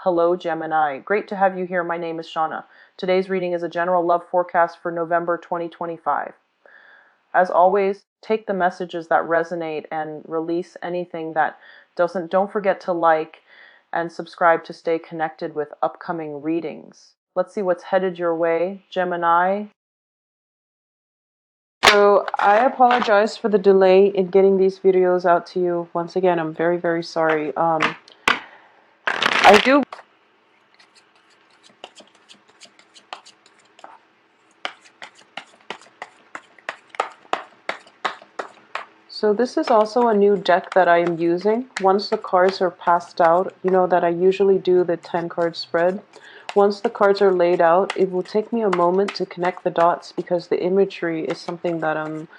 Hello, Gemini. Great to have you here. My name is Shauna. Today's reading is a general love forecast for November 2025. As always, take the messages that resonate and release anything that doesn't. Don't forget to like and subscribe to stay connected with upcoming readings. Let's see what's headed your way, Gemini. So I apologize for the delay in getting these videos out to you. Once again, I'm very, very sorry. I do. So this is also a new deck that I am using. Once the cards are passed out, you know that I usually do the 10 card spread. Once the cards are laid out, it will take me a moment to connect the dots because the imagery is something that I'm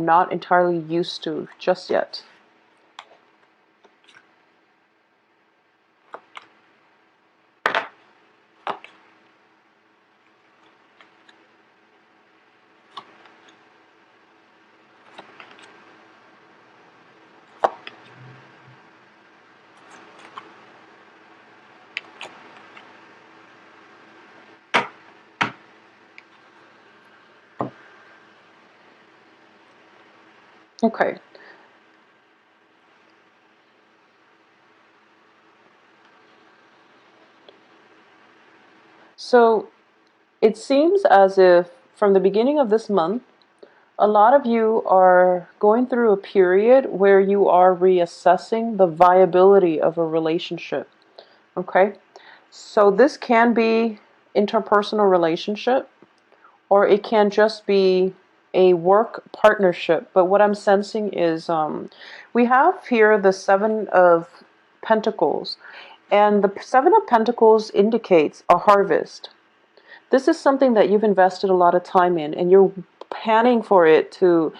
not entirely used to just yet. Okay. So it seems as if from the beginning of this month, a lot of you are going through a period where you are reassessing the viability of a relationship. Okay? So this can be interpersonal relationship, or it can just be a work partnership. But what I'm sensing is we have here the Seven of Pentacles, and the Seven of Pentacles indicates a harvest. This is something that you've invested a lot of time in, and you're waiting for it to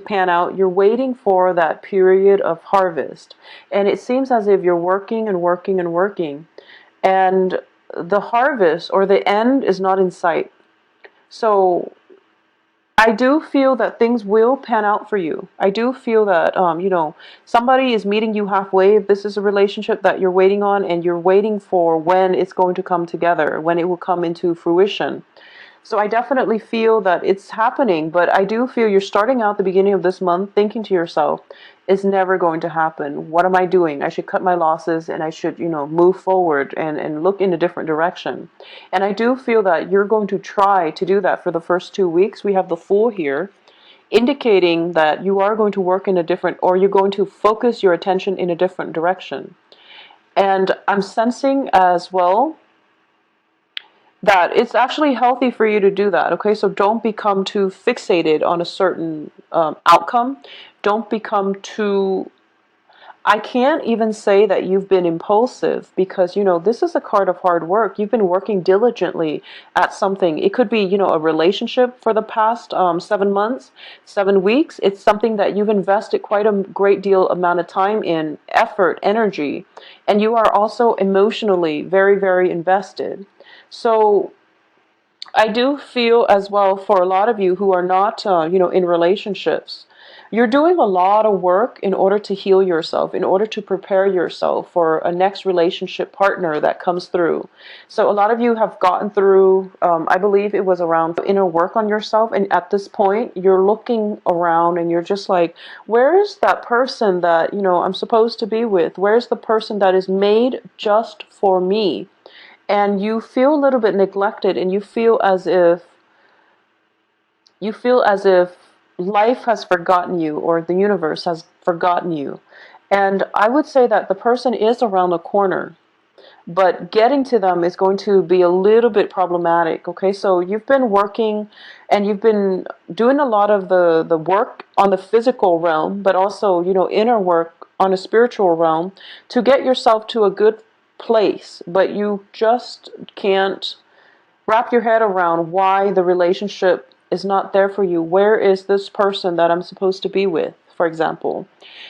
pan out. You're waiting for that period of harvest. And it seems as if you're working and working and working, and the harvest or the end is not in sight. So I do feel that things will pan out for you. I do feel that, somebody is meeting you halfway. If this is a relationship that you're waiting on and you're waiting for when it's going to come together, when it will come into fruition. So I definitely feel that it's happening, but I do feel you're starting out the beginning of this month thinking to yourself, it's never going to happen. What am I doing? I should cut my losses and I should, move forward and look in a different direction. And I do feel that you're going to try to do that for the first 2 weeks. We have the Fool here, indicating that you are going to work in a different, or you're going to focus your attention in a different direction. And I'm sensing as well that it's actually healthy for you to do that. Okay, so don't become too fixated on a certain outcome. Don't become too, I can't even say that you've been impulsive, because this is a card of hard work. You've been working diligently at something. It could be a relationship for the past 7 months, 7 weeks. It's something that you've invested quite a great deal amount of time in, effort, energy, and you are also emotionally very, very invested. So I do feel as well, for a lot of you who are not, in relationships, you're doing a lot of work in order to heal yourself, in order to prepare yourself for a next relationship partner that comes through. So a lot of you have gotten through, I believe it was around inner work on yourself. And at this point, you're looking around and you're just like, where's that person that, I'm supposed to be with? Where's the person that is made just for me? And you feel a little bit neglected, and you feel as if life has forgotten you, or the universe has forgotten you. And I would say that the person is around the corner, but getting to them is going to be a little bit problematic. Okay, so you've been working and you've been doing a lot of the work on the physical realm, but also inner work on a spiritual realm to get yourself to a good place, but you just can't wrap your head around why the relationship is not there for you. Where is this person that I'm supposed to be with, for example?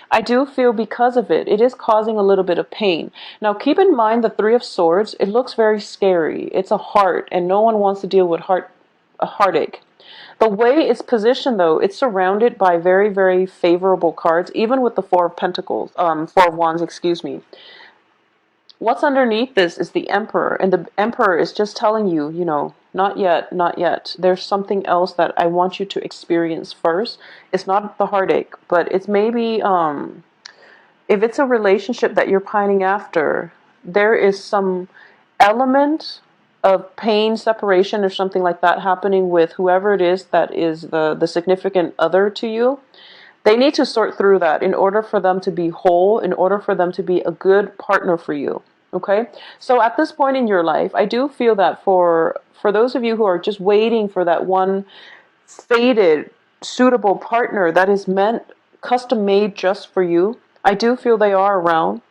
I do feel because of it, it is causing a little bit of pain. Now keep in mind the Three of Swords, it looks very scary. It's a heart, and no one wants to deal with a heartache. The way it's positioned, though, it's surrounded by very, very favorable cards, even with the Four of Pentacles, Four of Wands, excuse me. What's underneath this is the Emperor, and the Emperor is just telling you, you know, not yet, not yet. There's something else that I want you to experience first. It's not the heartache, but it's maybe if it's a relationship that you're pining after, there is some element of pain, separation, or something like that happening with whoever it is that is the significant other to you. They need to sort through that in order for them to be whole, in order for them to be a good partner for you. Okay? So at this point in your life, I do feel that for those of you who are just waiting for that one fated, suitable partner that is meant custom made just for you, I do feel they are around,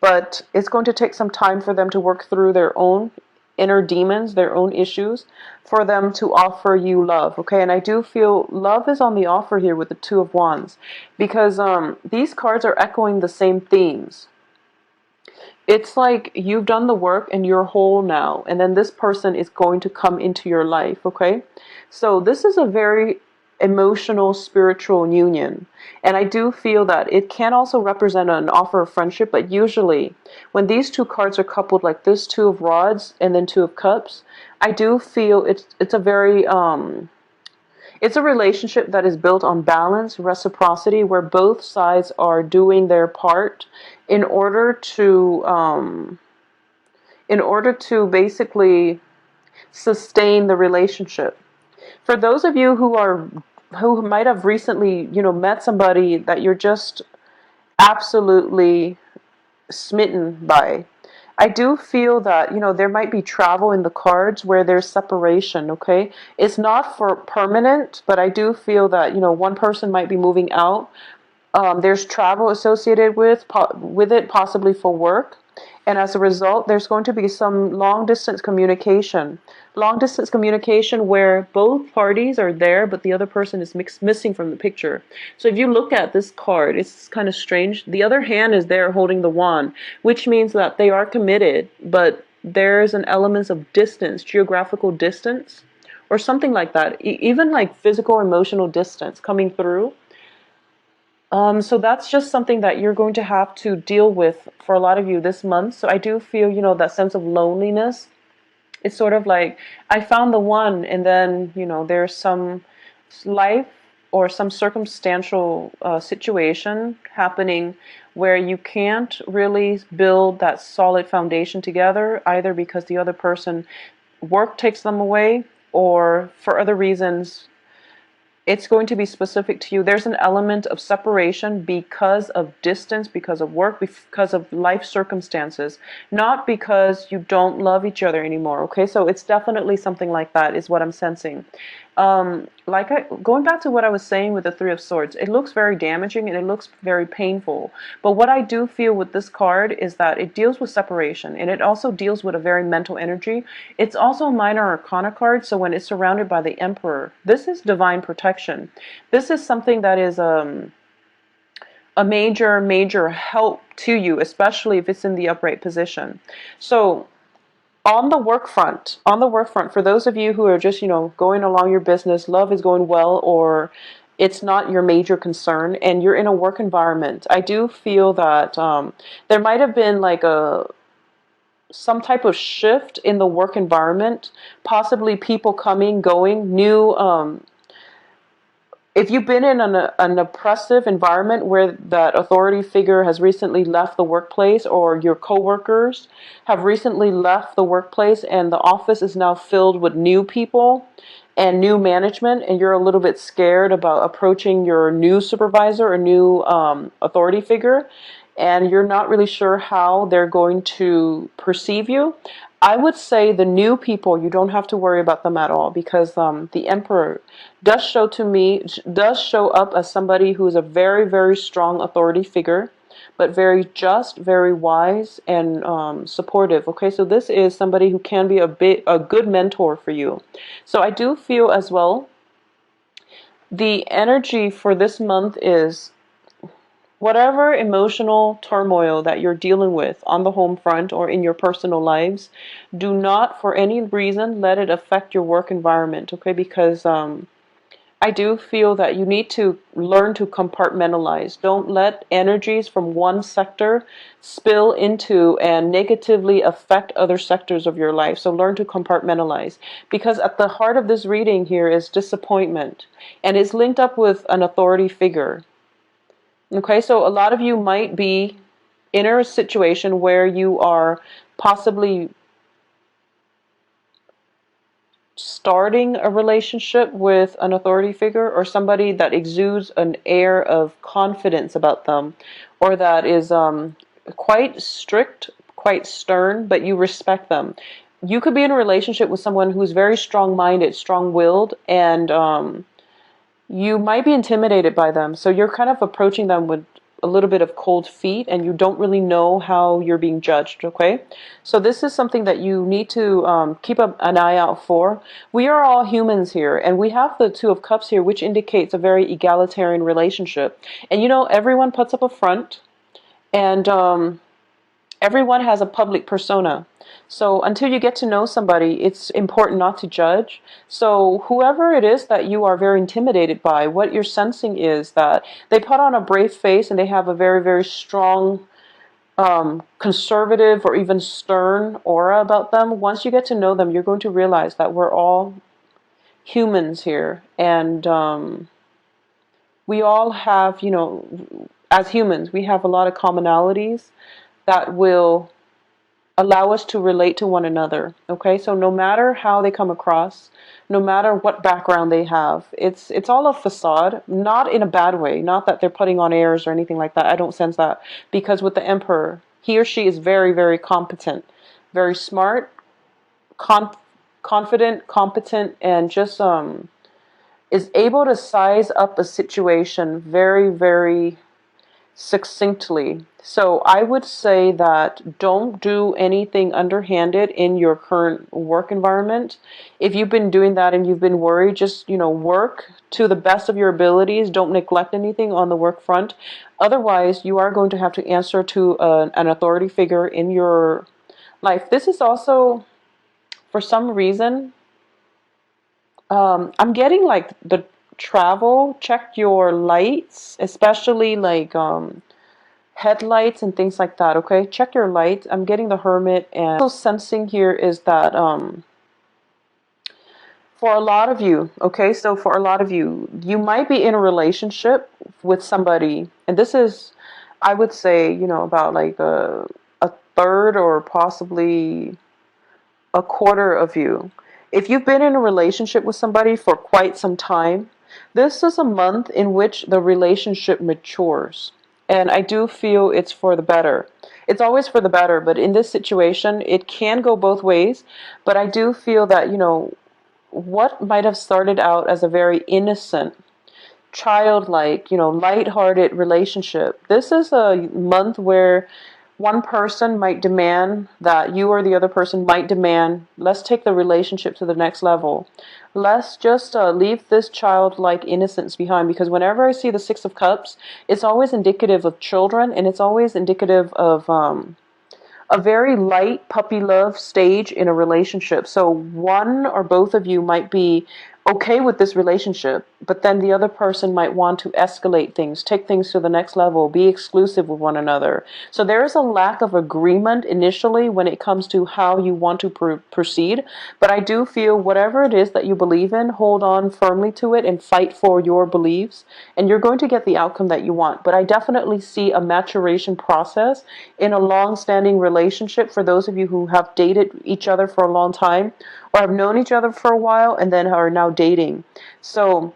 but it's going to take some time for them to work through their own inner demons, their own issues, for them to offer you love. Okay, and I do feel love is on the offer here with the Two of Wands, because these cards are echoing the same themes. It's like you've done the work and you're whole now, and then this person is going to come into your life. Okay, so this is a very emotional, spiritual union, and I do feel that it can also represent an offer of friendship, but usually when these two cards are coupled like this, Two of Rods and then Two of Cups, I do feel it's a very it's a relationship that is built on balance, reciprocity, where both sides are doing their part in order to basically sustain the relationship. For those of you who might have recently, you know, met somebody that you're just absolutely smitten by, I do feel that, you know, there might be travel in the cards where there's separation, okay? It's not for permanent, but I do feel that, you know, one person might be moving out. There's travel associated with it, possibly for work. And as a result, there's going to be some long distance communication. Long distance communication where both parties are there, but the other person is missing from the picture. So if you look at this card, it's kind of strange. The other hand is there holding the wand, which means that they are committed, but there's an element of distance, geographical distance, or something like that. Even like physical, emotional distance coming through. So that's just something that you're going to have to deal with for a lot of you this month. So I do feel, you know, that sense of loneliness. It's sort of like I found the one, and then, you know, there's some life or some circumstantial situation happening where you can't really build that solid foundation together, either because the other person work takes them away or for other reasons. It's going to be specific to you. There's an element of separation because of distance, because of work, because of life circumstances, not because you don't love each other anymore. Okay, so it's definitely something like that is what I'm sensing. Going back to what I was saying with the Three of Swords, it looks very damaging and it looks very painful. But what I do feel with this card is that it deals with separation, and it also deals with a very mental energy. It's also a minor arcana card, so when it's surrounded by the Emperor, this is divine protection. This is something that is a major help to you, especially if it's in the upright position. So on the work front, for those of you who are just, you know, going along your business, love is going well, or it's not your major concern, and you're in a work environment, I do feel that there might have been like some type of shift in the work environment, possibly people coming, going, new if you've been in an oppressive environment where that authority figure has recently left the workplace, or your coworkers have recently left the workplace and the office is now filled with new people and new management, and you're a little bit scared about approaching your new supervisor or new authority figure, and you're not really sure how they're going to perceive you, I would say the new people, you don't have to worry about them at all, because the Emperor does show up as somebody who is a very, very strong authority figure, but very just, very wise, and supportive. Okay, so this is somebody who can be a good mentor for you. So I do feel as well, the energy for this month is whatever emotional turmoil that you're dealing with on the home front or in your personal lives, do not for any reason let it affect your work environment, okay? Because I I do feel that you need to learn to compartmentalize. Don't let energies from one sector spill into and negatively affect other sectors of your life. So learn to compartmentalize. Because at the heart of this reading here is disappointment. And it's linked up with an authority figure. Okay, so a lot of you might be in a situation where you are possibly starting a relationship with an authority figure or somebody that exudes an air of confidence about them, or that is quite strict, quite stern, but you respect them. You could be in a relationship with someone who's very strong-minded, strong-willed, and you might be intimidated by them. So you're kind of approaching them with a little bit of cold feet, and you don't really know how you're being judged, okay? So this is something that you need to keep an eye out for. We are all humans here, and we have the Two of Cups here, which indicates a very egalitarian relationship. And you know, everyone puts up a front, and everyone has a public persona. So until you get to know somebody, it's important not to judge. So whoever it is that you are very intimidated by, what you're sensing is that they put on a brave face and they have a very, very strong, conservative or even stern aura about them. Once you get to know them, you're going to realize that we're all humans here. And we all have, you know, as humans, we have a lot of commonalities that will allow us to relate to one another. Okay, so no matter how they come across, no matter what background they have, it's all a facade, not in a bad way, not that they're putting on airs or anything like that. I don't sense that, because with the Emperor, he or she is very, very competent, very smart, confident, competent, and just is able to size up a situation very, very succinctly. So I would say that don't do anything underhanded in your current work environment. If you've been doing that and you've been worried, just, you know, work to the best of your abilities. Don't neglect anything on the work front. Otherwise, you are going to have to answer to an authority figure in your life. This is also, for some reason, I'm getting like the travel. Check your lights, especially like headlights and things like that. Okay, check your lights. I'm getting the Hermit, and also sensing here is that for a lot of you, okay, so for a lot of you, you might be in a relationship with somebody, and this is, I would say, you know, about like a third or possibly a quarter of you. If you've been in a relationship with somebody for quite some time, this is a month in which the relationship matures. And I do feel it's for the better. It's always for the better, but in this situation, it can go both ways. But I do feel that, you know, what might have started out as a very innocent, childlike, you know, lighthearted relationship, this is a month where one person might demand that you, or the other person might demand, let's take the relationship to the next level. Let's just leave this childlike innocence behind, because whenever I see the Six of Cups, it's always indicative of children, and it's always indicative of a very light puppy love stage in a relationship. So one or both of you might be okay with this relationship, but then the other person might want to escalate things, take things to the next level, be exclusive with one another. So there is a lack of agreement initially when it comes to how you want to proceed. But I do feel whatever it is that you believe in, hold on firmly to it and fight for your beliefs, and you're going to get the outcome that you want. But I definitely see a maturation process in a long-standing relationship for those of you who have dated each other for a long time, or have known each other for a while and then are now dating. So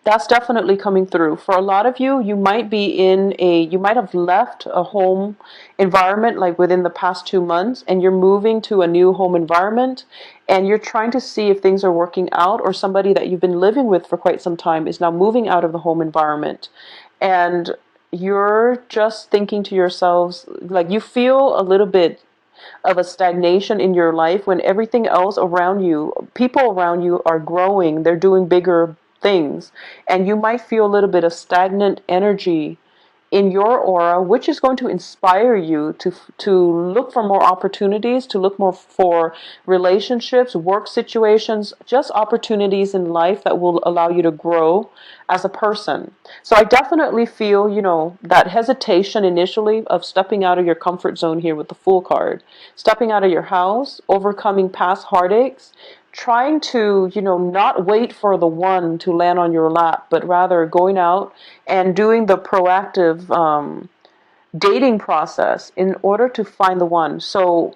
that's definitely coming through. For a lot of you, you might have left a home environment like within the past 2 months, and you're moving to a new home environment, and you're trying to see if things are working out, or somebody that you've been living with for quite some time is now moving out of the home environment. And you're just thinking to yourselves, like, you feel a little bit of a stagnation in your life when everything else around you, people around you are growing, they're doing bigger things, and you might feel a little bit of stagnant energy in your aura, which is going to inspire you to look for more opportunities, to look more for relationships, work situations, just opportunities in life that will allow you to grow as a person. So I definitely feel, that hesitation initially of stepping out of your comfort zone here with the Fool card, stepping out of your house, overcoming past heartaches, trying to, not wait for the one to land on your lap, but rather going out and doing the proactive dating process in order to find the one. So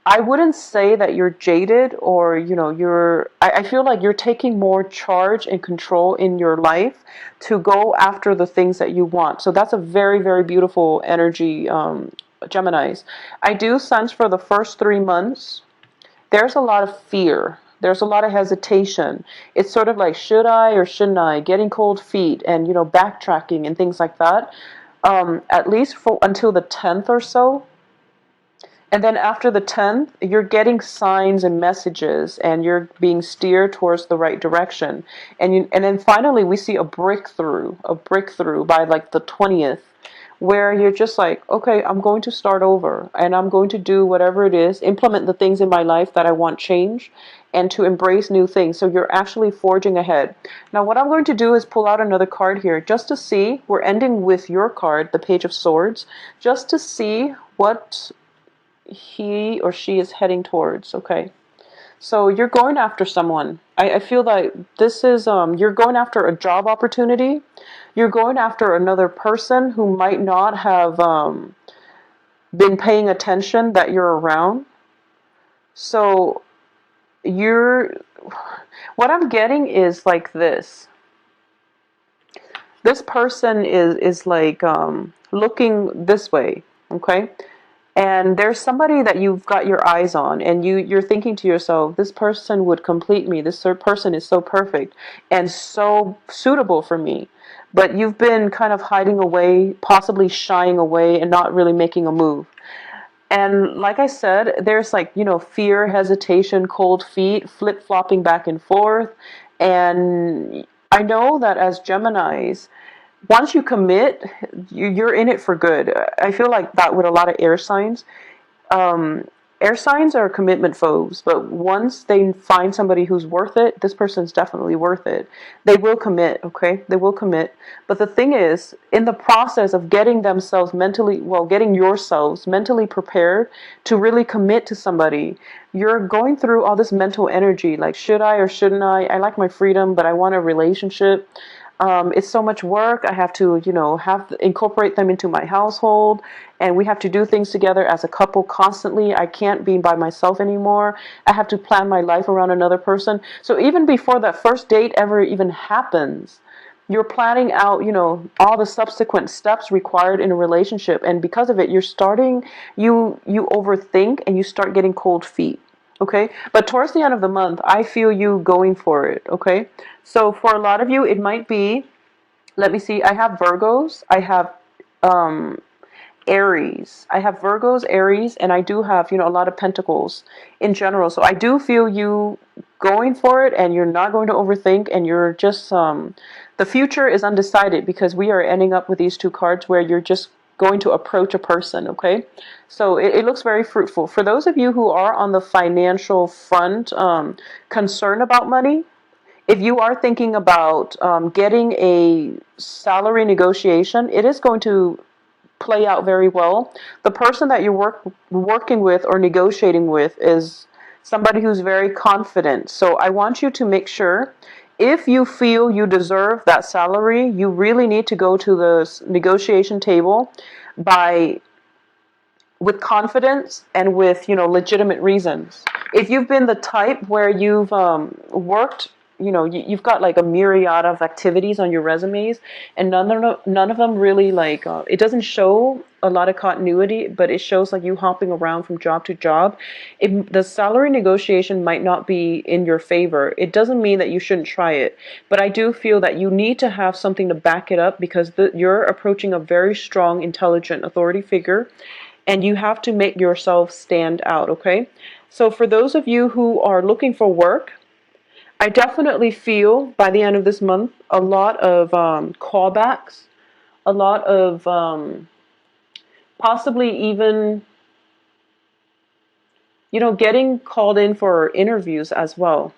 I wouldn't say that you're jaded or, I feel like you're taking more charge and control in your life to go after the things that you want. So that's a very, very beautiful energy, Geminis. I do sense for the first 3 months, there's a lot of fear. There's a lot of hesitation. It's sort of like, should I or shouldn't I? Getting cold feet and, backtracking and things like that. At least for until the 10th or so. And then after the 10th, you're getting signs and messages and you're being steered towards the right direction. And then finally we see a breakthrough by like the 20th, where you're just like, okay, I'm going to start over and I'm going to do whatever it is, implement the things in my life that I want change and to embrace new things. So you're actually forging ahead. Now what I'm going to do is pull out another card here just to see, we're ending with your card, the Page of Swords, just to see what he or she is heading towards. Okay, so you're going after someone. I feel like this is you're going after a job opportunity. You're going after another person who might not have been paying attention that you're around. So you're, what I'm getting is like this person is like looking this way. Okay, and there's somebody that you've got your eyes on, and you're thinking to yourself, this person would complete me. This person is so perfect and so suitable for me. But you've been kind of hiding away, possibly shying away, and not really making a move. And like I said, there's like, fear, hesitation, cold feet, flip-flopping back and forth. And I know that as Geminis, once you commit, you're in it for good. I feel like that with a lot of air signs. Um, Air signs are commitment foes, but once they find somebody who's worth it, this person's definitely worth it. They will commit, okay? They will commit. But the thing is, in the process of getting themselves getting yourselves mentally prepared to really commit to somebody, you're going through all this mental energy, like, should I or shouldn't I? I like my freedom, but I want a relationship. It's so much work. I have to, incorporate them into my household, and we have to do things together as a couple constantly. I can't be by myself anymore. I have to plan my life around another person. So even before that first date ever even happens, you're planning out, all the subsequent steps required in a relationship, and because of it, you overthink and you start getting cold feet. Okay, but towards the end of the month, I feel you going for it. Okay, so for a lot of you, it might be, let me see, I have Virgos, I have Aries. I have Virgos, Aries, and I do have, a lot of Pentacles in general. So I do feel you going for it, and you're not going to overthink, and you're just, the future is undecided because we are ending up with these two cards where you're just going to approach a person, okay? So it looks very fruitful. For those of you who are on the financial front, concerned about money, if you are thinking about getting a salary negotiation, it is going to play out very well. The person that you're working with or negotiating with is somebody who's very confident. So I want you to make sure, if you feel you deserve that salary, you really need to go to the negotiation table with confidence and with, legitimate reasons. If you've been the type where you've worked, you've got like a myriad of activities on your resumes, and none of them really like, it doesn't show a lot of continuity, but it shows like you hopping around from job to job. The salary negotiation might not be in your favor. It doesn't mean that you shouldn't try it, but I do feel that you need to have something to back it up, because you're approaching a very strong, intelligent authority figure, and you have to make yourself stand out, okay? So for those of you who are looking for work, I definitely feel by the end of this month a lot of callbacks, a lot of possibly even, getting called in for interviews as well.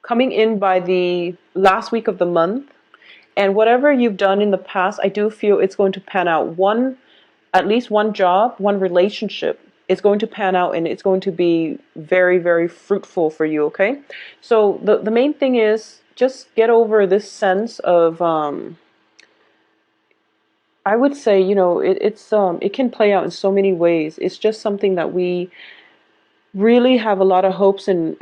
Coming in by the last week of the month, and whatever you've done in the past, I do feel it's going to pan out. At least one job, one relationship is going to pan out, and it's going to be very, very fruitful for you, okay? So the main thing is just get over this sense of, I would say, it can play out in so many ways. It's just something that we really have a lot of hopes and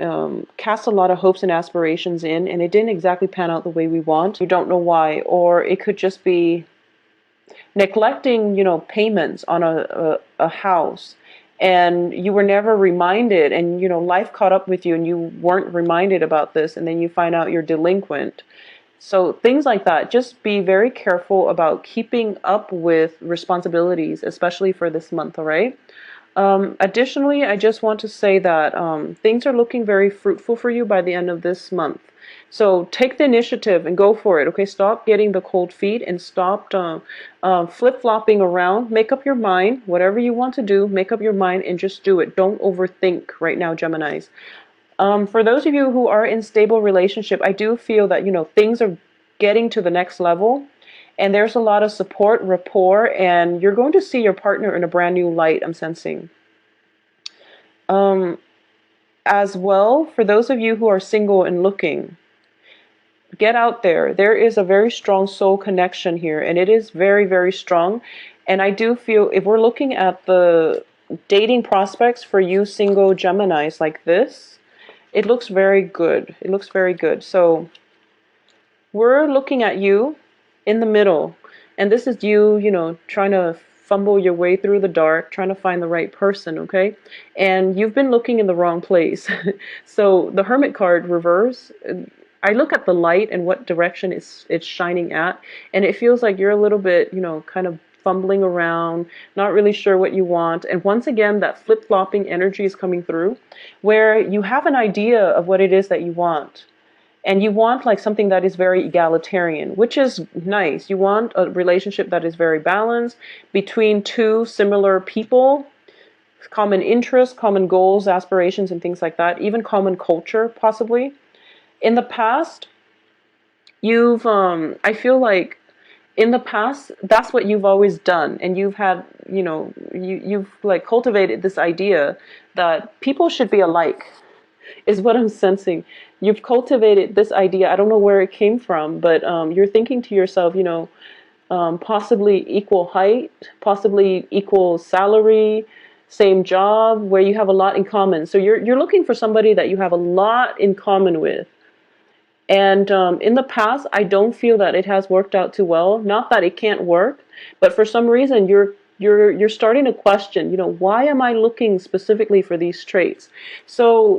cast a lot of hopes and aspirations in, and it didn't exactly pan out the way we want. You don't know why, or it could just be neglecting, payments on a house, and you were never reminded, and life caught up with you and you weren't reminded about this, and then you find out you're delinquent. So things like that. Just be very careful about keeping up with responsibilities, especially for this month, all right? Additionally, I just want to say that things are looking very fruitful for you by the end of this month. So take the initiative and go for it, okay? Stop getting the cold feet and stop flip-flopping around. Make up your mind. Whatever you want to do, make up your mind and just do it. Don't overthink right now, Geminis. For those of you who are in stable relationship, I do feel that, things are getting to the next level. And there's a lot of support, rapport, and you're going to see your partner in a brand new light, I'm sensing. As well, for those of you who are single and looking, get out there. There is a very strong soul connection here, and it is very, very strong. And I do feel if we're looking at the dating prospects for you single Geminis like this, it looks very good. It looks very good. So we're looking at you in the middle, and this is you, trying to fumble your way through the dark, trying to find the right person, okay? And you've been looking in the wrong place. So the Hermit card reverse, I look at the light and what direction it's shining at, and it feels like you're a little bit, kind of fumbling around, not really sure what you want. And once again, that flip-flopping energy is coming through, where you have an idea of what it is that you want. And you want like something that is very egalitarian, which is nice. You want a relationship that is very balanced between two similar people, common interests, common goals, aspirations, and things like that, even common culture, possibly. In the past, I feel like in the past, that's what you've always done. And you've had, you've like cultivated this idea that people should be alike, is what I'm sensing. You've cultivated this idea. I don't know where it came from, but you're thinking to yourself, possibly equal height, possibly equal salary, same job, where you have a lot in common. So you're looking for somebody that you have a lot in common with. And in the past, I don't feel that it has worked out too well. Not that it can't work, but for some reason you're starting to question, why am I looking specifically for these traits? So